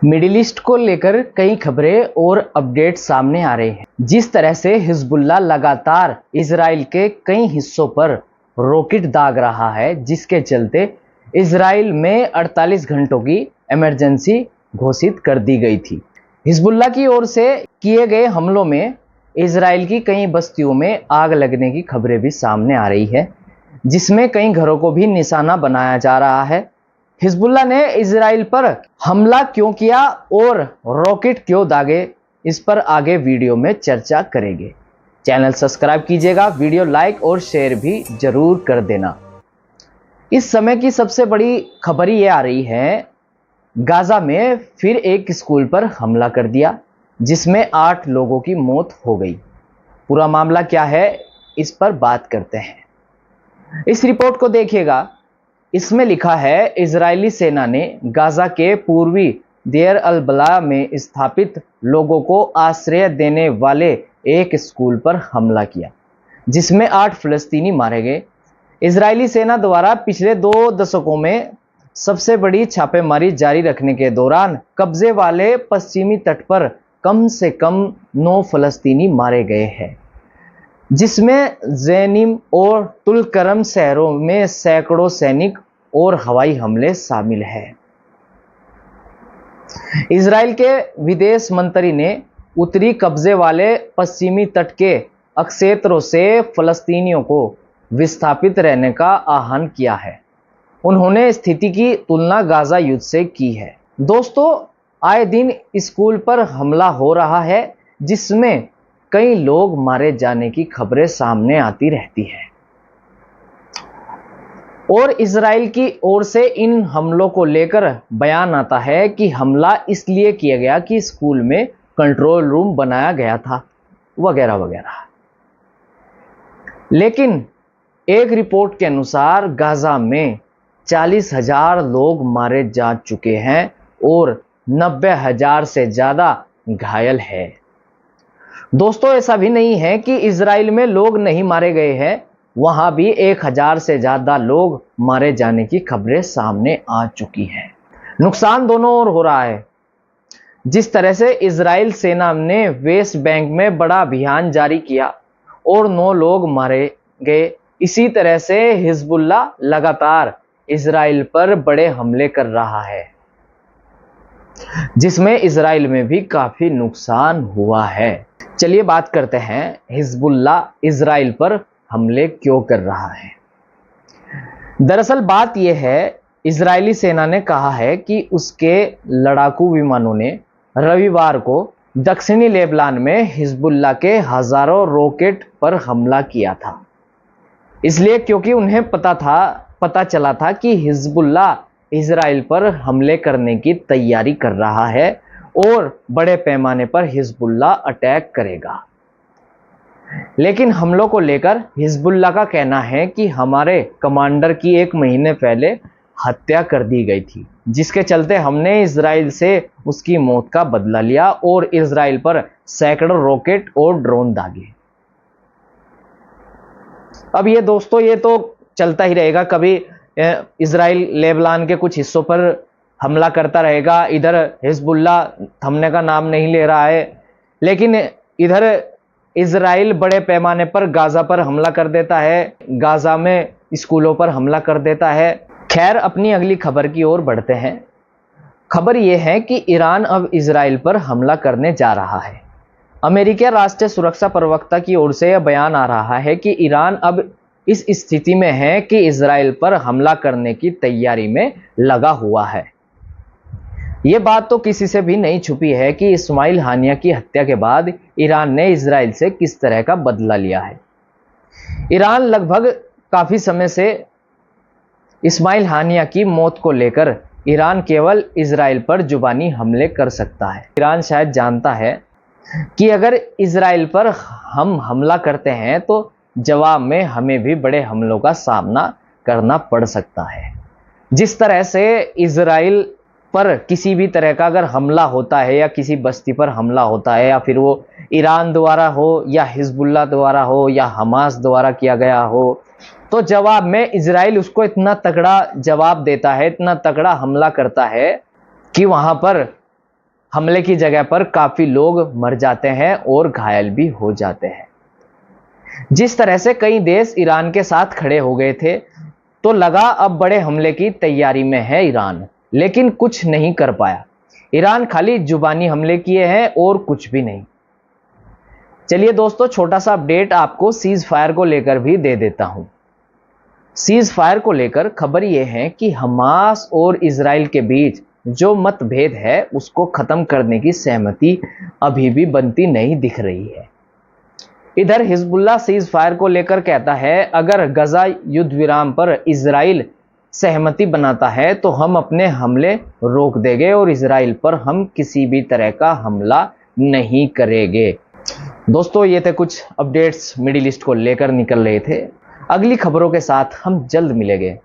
Middle east को लेकर कई खबरें और अपडेट सामने आ रहे हैं। जिस तरह से हिजबुल्लाह लगातार इजराइल के कई हिस्सों पर रॉकेट दाग रहा है, जिसके चलते इजराइल में 48 घंटों की इमरजेंसी घोषित कर दी गई थी। हिजबुल्लाह की ओर से किए गए हमलों में इजराइल की कई बस्तियों में आग लगने की खबरें भी सामने आ रही है, जिसमें कई घरों को भी निशाना बनाया जा रहा है। हिजबुल्लाह ने इजराइल पर हमला क्यों किया और रॉकेट क्यों दागे, इस पर आगे वीडियो में चर्चा करेंगे। चैनल सब्सक्राइब कीजिएगा, वीडियो लाइक और शेयर भी जरूर कर देना। इस समय की सबसे बड़ी खबर ये आ रही है, गाजा में फिर एक स्कूल पर हमला कर दिया, जिसमें 8 लोगों की मौत हो गई। पूरा मामला क्या है, इस पर बात करते हैं। इस रिपोर्ट को देखिएगा। इसमें लिखा है, इजरायली सेना ने गाजा के पूर्वी देर अल बला में स्थापित लोगों को आश्रय देने वाले एक स्कूल पर हमला किया, जिसमें 8 फलस्तीनी मारे गए। इजरायली सेना द्वारा पिछले 2 दशकों में सबसे बड़ी छापेमारी जारी रखने के दौरान कब्जे वाले पश्चिमी तट पर कम से कम 9 फलस्तीनी मारे गए हैं, जिसमें जेनिम और तुलकरम शहरों में सैकड़ों सैनिक और हवाई हमले शामिल हैं। इजराइल के विदेश मंत्री ने उत्तरी कब्जे वाले पश्चिमी तट के क्षेत्रों से फलस्तीनियों को विस्थापित रहने का आह्वान किया है। उन्होंने स्थिति की तुलना गाजा युद्ध से की है। दोस्तों, आए दिन स्कूल पर हमला हो रहा है, जिसमें कई लोग मारे जाने की खबरें सामने आती रहती है और इजराइल की ओर से इन हमलों को लेकर बयान आता है कि हमला इसलिए किया गया कि स्कूल में कंट्रोल रूम बनाया गया था, वगैरह वगैरह। लेकिन एक रिपोर्ट के अनुसार गाजा में 40,000 लोग मारे जा चुके हैं और 90,000 से ज्यादा घायल है। दोस्तों, ऐसा भी नहीं है कि इजराइल में लोग नहीं मारे गए हैं, वहां भी 1000 से ज्यादा लोग मारे जाने की खबरें सामने आ चुकी हैं। नुकसान दोनों ओर हो रहा है। जिस तरह से इजराइल सेना ने वेस्ट बैंक में बड़ा अभियान जारी किया और 9 लोग मारे गए, इसी तरह से हिजबुल्लाह लगातार इजराइल पर बड़े हमले कर रहा है, जिसमें इजराइल में भी काफी नुकसान हुआ है। चलिए बात करते हैं, हिजबुल्लाह इजराइल पर हमले क्यों कर रहा है। दरअसल बात यह है, इजरायली सेना ने कहा है कि उसके लड़ाकू विमानों ने रविवार को दक्षिणी लेबनान में हिजबुल्लाह के हजारों रॉकेट पर हमला किया था। इसलिए क्योंकि उन्हें पता चला था कि हिजबुल्लाह इजराइल पर हमले करने की तैयारी कर रहा है और बड़े पैमाने पर हिजबुल्लाह अटैक करेगा। लेकिन हमलों को लेकर हिजबुल्लाह का कहना है कि हमारे कमांडर की 1 महीने पहले हत्या कर दी गई थी, जिसके चलते हमने इजराइल से उसकी मौत का बदला लिया और इजराइल पर सैकड़ों रॉकेट और ड्रोन दागे। अब ये दोस्तों, ये तो चलता ही रहेगा। कभी इजराइल लेबनान के कुछ हिस्सों पर हमला करता रहेगा, इधर हिजबुल्लाह थमने का नाम नहीं ले रहा है, लेकिन इधर इजराइल बड़े पैमाने पर गाजा पर हमला कर देता है, गाजा में स्कूलों पर हमला कर देता है। खैर, अपनी अगली खबर की ओर बढ़ते हैं। खबर यह है कि ईरान अब इजराइल पर हमला करने जा रहा है। अमेरिकी राष्ट्रीय सुरक्षा प्रवक्ता की ओर से यह बयान आ रहा है कि ईरान अब इस स्थिति में है कि इजराइल पर हमला करने की तैयारी में लगा हुआ है। यह बात तो किसी से भी नहीं छुपी है कि इस्माइल हानिया की हत्या के बाद ईरान ने इजराइल से किस तरह का बदला लिया है। ईरान लगभग काफी समय से इस्माइल हानिया की मौत को लेकर ईरान केवल इजराइल पर जुबानी हमले कर सकता है। ईरान शायद जानता है कि अगर इजराइल पर हम हमला करते हैं तो जवाब में हमें भी बड़े हमलों का सामना करना पड़ सकता है। जिस तरह से इजराइल पर किसी भी तरह का अगर हमला होता है या किसी बस्ती पर हमला होता है, या फिर वो ईरान द्वारा हो या हिजबुल्लाह द्वारा हो या हमास द्वारा किया गया हो, तो जवाब में इजराइल उसको इतना तगड़ा जवाब देता है, इतना तगड़ा हमला करता है कि वहां पर हमले की जगह पर काफी लोग मर जाते हैं और घायल भी हो जाते हैं। जिस तरह से कई देश ईरान के साथ खड़े हो गए थे, तो लगा अब बड़े हमले की तैयारी में है ईरान, लेकिन कुछ नहीं कर पाया। ईरान खाली जुबानी हमले किए हैं और कुछ भी नहीं। चलिए दोस्तों, छोटा सा अपडेट आपको सीज फायर को लेकर भी दे देता हूं। सीज फायर को लेकर खबर यह है कि हमास और इजराइल के बीच जो मतभेद है उसको खत्म करने की सहमति अभी भी बनती नहीं दिख रही है। इधर हिजबुल्लाह सीज फायर को लेकर कहता है, अगर गजा युद्ध विराम पर इजराइल सहमति बनाता है तो हम अपने हमले रोक देंगे और इजराइल पर हम किसी भी तरह का हमला नहीं करेंगे। दोस्तों, ये थे कुछ अपडेट्स मिडिल ईस्ट को लेकर निकल रहे थे। अगली खबरों के साथ हम जल्द मिलेंगे।